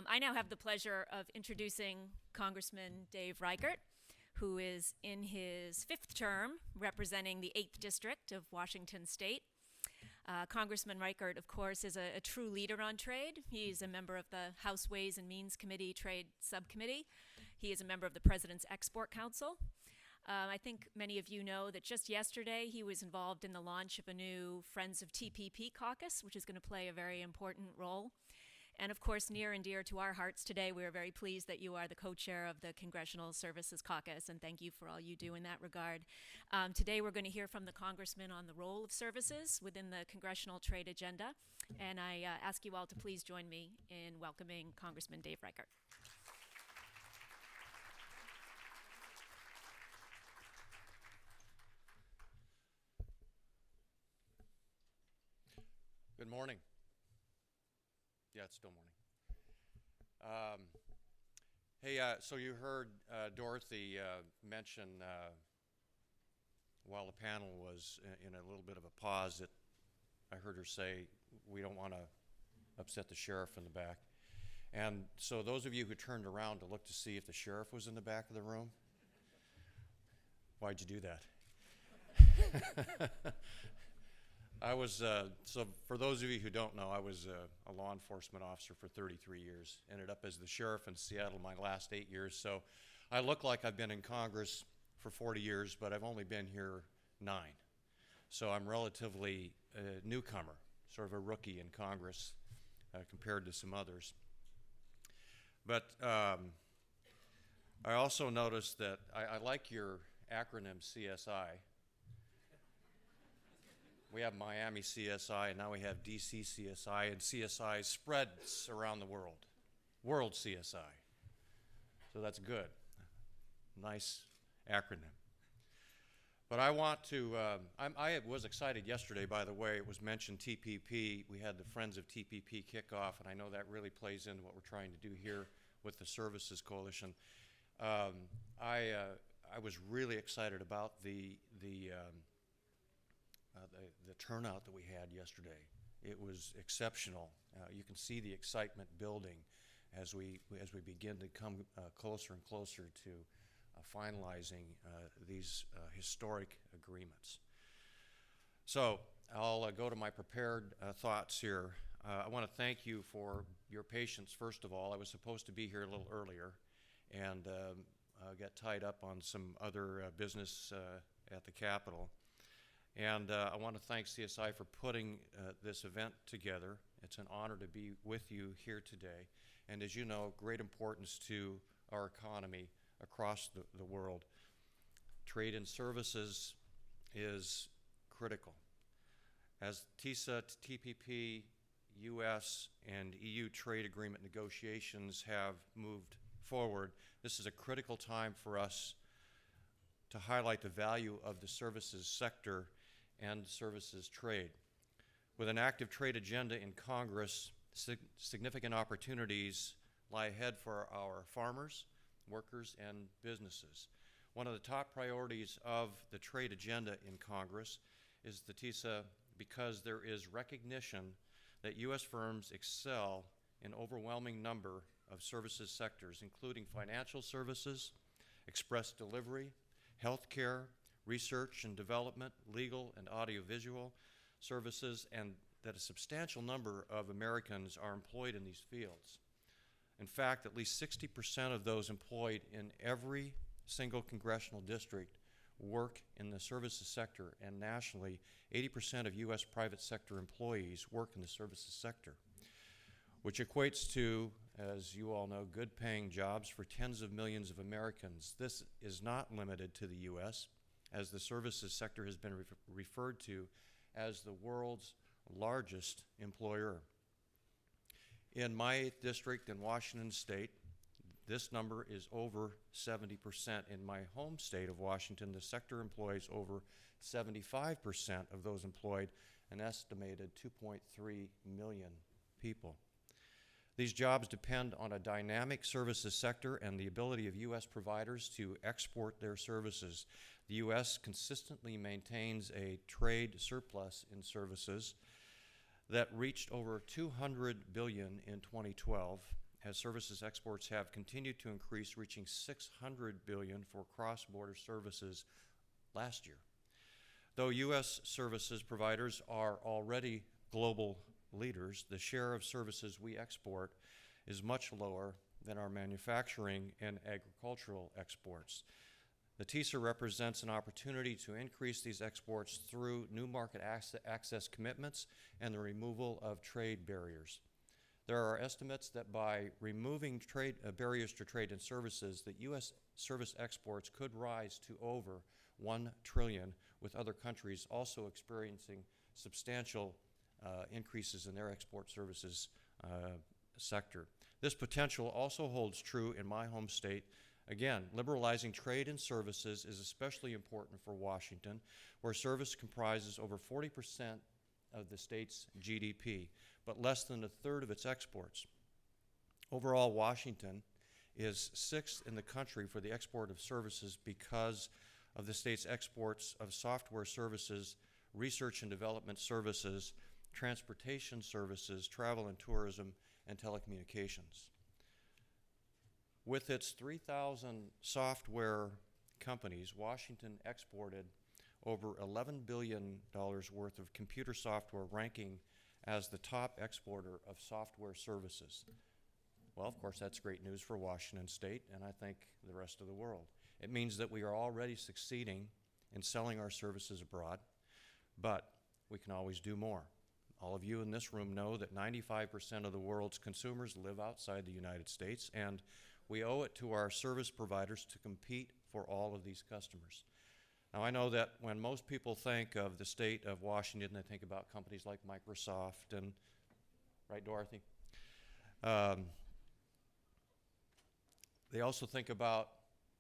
I now have the pleasure of introducing Congressman Dave Reichert, who is in his fifth term representing the 8th District of Washington State. Congressman Reichert, of course, is a true leader on trade. He's a member of the House Ways and Means Committee Trade Subcommittee. He is a member of the President's Export Council. I think many of you know that just yesterday he was involved in the launch of a new Friends of TPP caucus, which is going to play a very important role. And of course, near and dear to our hearts today, we are very pleased that you are the co-chair of the Congressional Services Caucus, and thank you for all you do in that regard. Today we're going to hear from the Congressman on the role of services within the Congressional Trade Agenda, and I ask you all to please join me in welcoming Congressman Dave Reichert. Good morning. Yeah, it's still morning. Hey, so you heard Dorothy mention while the panel was in a little bit of a pause that I heard her say, we don't want to upset the sheriff in the back. And so those of you who turned around to look to see if the sheriff was in the back of the room, why'd you do that? I was, so for those of you who don't know, I was a law enforcement officer for 33 years. Ended up as the sheriff in Seattle my last 8 years. So I look like I've been in Congress for 40 years, but I've only been here 9. So I'm relatively a newcomer, sort of a rookie in Congress compared to some others. But I also noticed that I like your acronym CSI. We have Miami CSI, and now we have DC CSI, and CSI spreads around the world. World CSI. So that's good. Nice acronym. But I want to, I was excited yesterday, by the way. It was mentioned TPP. We had the Friends of TPP kickoff, and I know that really plays into what we're trying to do here with the Services Coalition. I was really excited about the turnout that we had yesterday. It was exceptional. You can see the excitement building as we begin to come closer and closer to finalizing these historic agreements. So I'll go to my prepared thoughts here. I want to thank you for your patience, first of all. I was supposed to be here a little earlier and got tied up on some other business at the Capitol. And I want to thank CSI for putting this event together. It's an honor to be with you here today. And as you know, great importance to our economy across the world. Trade and services is critical. As TISA, TPP, U.S. and EU trade agreement negotiations have moved forward, this is a critical time for us to highlight the value of the services sector and services trade. With an active trade agenda in Congress, significant opportunities lie ahead for our farmers, workers, and businesses. One of the top priorities of the trade agenda in Congress is the TISA because there is recognition that U.S. firms excel in overwhelming number of services sectors, including financial services, express delivery, healthcare, research and development, legal and audiovisual services, and that a substantial number of Americans are employed in these fields. In fact, at least 60% of those employed in every single congressional district work in the services sector, and nationally, 80% of U.S. private sector employees work in the services sector, which equates to, as you all know, good paying jobs for tens of millions of Americans. This is not limited to the U.S., as the services sector has been referred to as the world's largest employer. In my 8th district in Washington State, this number is over 70%. In my home state of Washington, the sector employs over 75% of those employed, an estimated 2.3 million people. These jobs depend on a dynamic services sector and the ability of U.S. providers to export their services. The U.S. consistently maintains a trade surplus in services that reached over $200 billion in 2012 as services exports have continued to increase, reaching $600 billion for cross-border services last year. Though U.S. services providers are already global leaders, the share of services we export is much lower than our manufacturing and agricultural exports. The TISA represents an opportunity to increase these exports through new market access commitments and the removal of trade barriers. There are estimates that by removing barriers to trade and services, that U.S. service exports could rise to over $1 trillion, with other countries also experiencing substantial increases in their export services sector. This potential also holds true in my home state. Again, liberalizing trade and services is especially important for Washington, where service comprises over 40% of the state's GDP, but less than a third of its exports. Overall, Washington is sixth in the country for the export of services because of the state's exports of software services, research and development services, transportation services, travel and tourism, and telecommunications. With its 3,000 software companies, Washington exported over $11 billion worth of computer software, ranking as the top exporter of software services. Well, of course, that's great news for Washington State, and I think the rest of the world. It means that we are already succeeding in selling our services abroad, but we can always do more. All of you in this room know that 95% of the world's consumers live outside the United States, and we owe it to our service providers to compete for all of these customers. Now, I know that when most people think of the state of Washington, they think about companies like Microsoft and, right, Dorothy? They also think about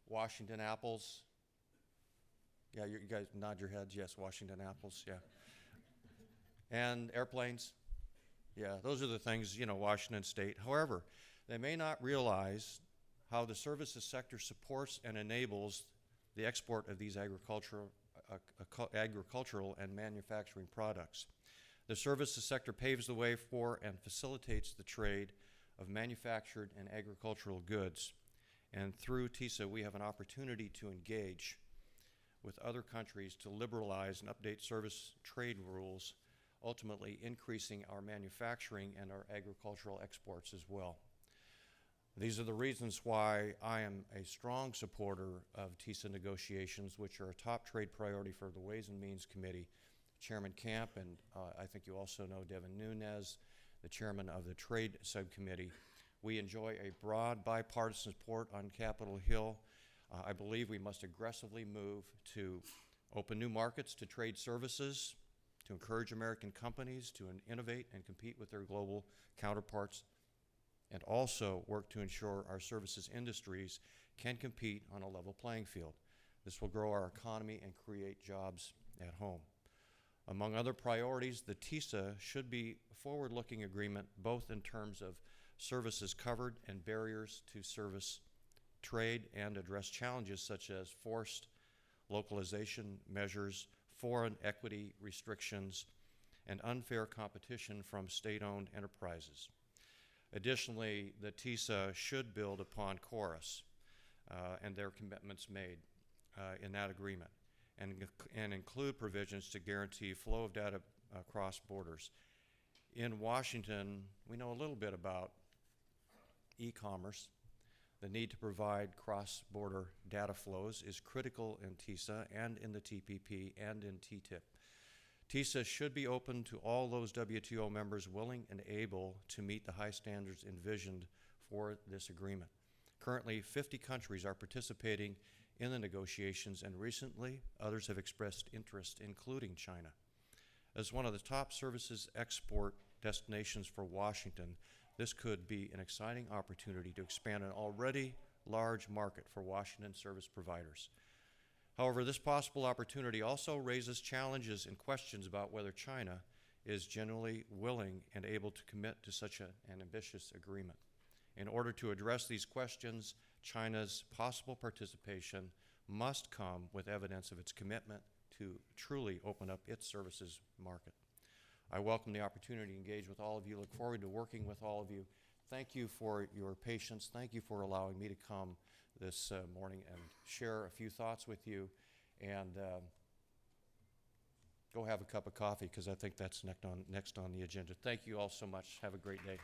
Washington apples. Yeah, you guys nod your heads. Yes, Washington apples, yeah. And airplanes. Yeah, those are the things, Washington State. However, they may not realize how the services sector supports and enables the export of these agricultural and manufacturing products. The services sector paves the way for and facilitates the trade of manufactured and agricultural goods. And through TISA, we have an opportunity to engage with other countries to liberalize and update service trade rules, ultimately increasing our manufacturing and our agricultural exports as well. These are the reasons why I am a strong supporter of TISA negotiations, which are a top trade priority for the Ways and Means Committee, Chairman Camp, and I think you also know Devin Nunes, the chairman of the Trade Subcommittee. We enjoy a broad bipartisan support on Capitol Hill. I believe we must aggressively move to open new markets to trade services, to encourage American companies to innovate and compete with their global counterparts, and also work to ensure our services industries can compete on a level playing field. This will grow our economy and create jobs at home. Among other priorities, the TISA should be a forward-looking agreement, both in terms of services covered and barriers to service trade, and address challenges such as forced localization measures, foreign equity restrictions, and unfair competition from state-owned enterprises. Additionally, the TISA should build upon Chorus and their commitments made in that agreement, and include provisions to guarantee flow of data across borders. In Washington, we know a little bit about e-commerce. The need to provide cross-border data flows is critical in TISA and in the TPP and in TTIP. TISA should be open to all those WTO members willing and able to meet the high standards envisioned for this agreement. Currently, 50 countries are participating in the negotiations, and recently others have expressed interest, including China. As one of the top services export destinations for Washington, this could be an exciting opportunity to expand an already large market for Washington service providers. However, this possible opportunity also raises challenges and questions about whether China is genuinely willing and able to commit to such an ambitious agreement. In order to address these questions, China's possible participation must come with evidence of its commitment to truly open up its services market. I welcome the opportunity to engage with all of you. Look forward to working with all of you. thank you for your patience. Thank you for allowing me to come this morning and share a few thoughts with you. And go have a cup of coffee, because I think that's next on the agenda. Thank you all so much. Have a great day.